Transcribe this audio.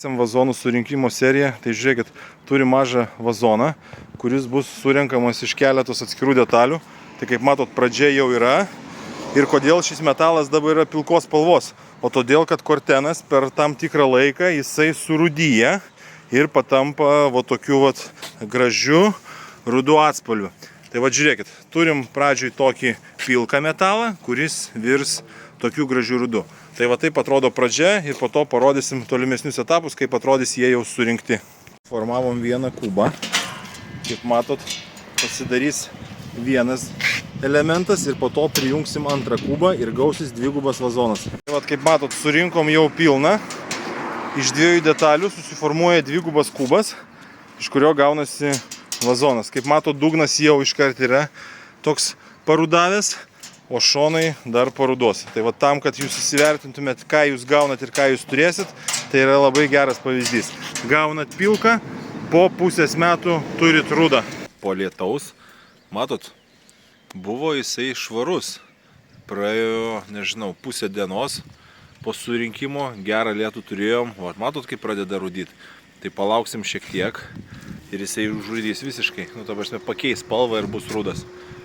Vazonų surinkimo serija, tai žiūrėkit, turi mažą vazoną, kuris bus surenkamas iš keletos atskirų detalių. Tai kaip matot, pradžia jau yra. Ir kodėl šis metalas dabar yra pilkos spalvos? O todėl, kad kortenas per tam tikrą laiką jisai surudyja ir patampa va tokiu va gražiu rudu atspalviu. Tai va žiūrėkit, turim pradžioj tokį pilką metalą, kuris virs tokiu gražiu rudu. Tai va taip atrodo pradžia ir po to parodysim tolimesnius etapus, kaip atrodys jie jau surinkti. Formavom vieną kubą. Kaip matot, pasidarys vienas elementas ir po to prijungsim antrą kubą ir gausis dvigubas vazonas. Tai va kaip matot, surinkom jau pilną. Iš dviejų detalių susiformuoja dvigubas kubas, iš kurio gaunasi vazonas. Kaip matot, dugnas jau iškart yra toks parudavęs, o šonai dar parudos. Tai va tam, kad jūs įsivertintumėt, ką jūs gaunat ir ką jūs turėsit, tai yra labai geras pavyzdys. Gaunat pilką, po pusės metų turit rudą. Po lietaus, matot, buvo jisai švarus. Praėjo, nežinau, pusę dienos po surinkimo, gerą lietų turėjom. O matot, kaip pradeda rudyti. Tai palauksim šiek tiek ir jisai užrudys visiškai. Nu, ta prasme, pakeis spalvą ir bus rudas.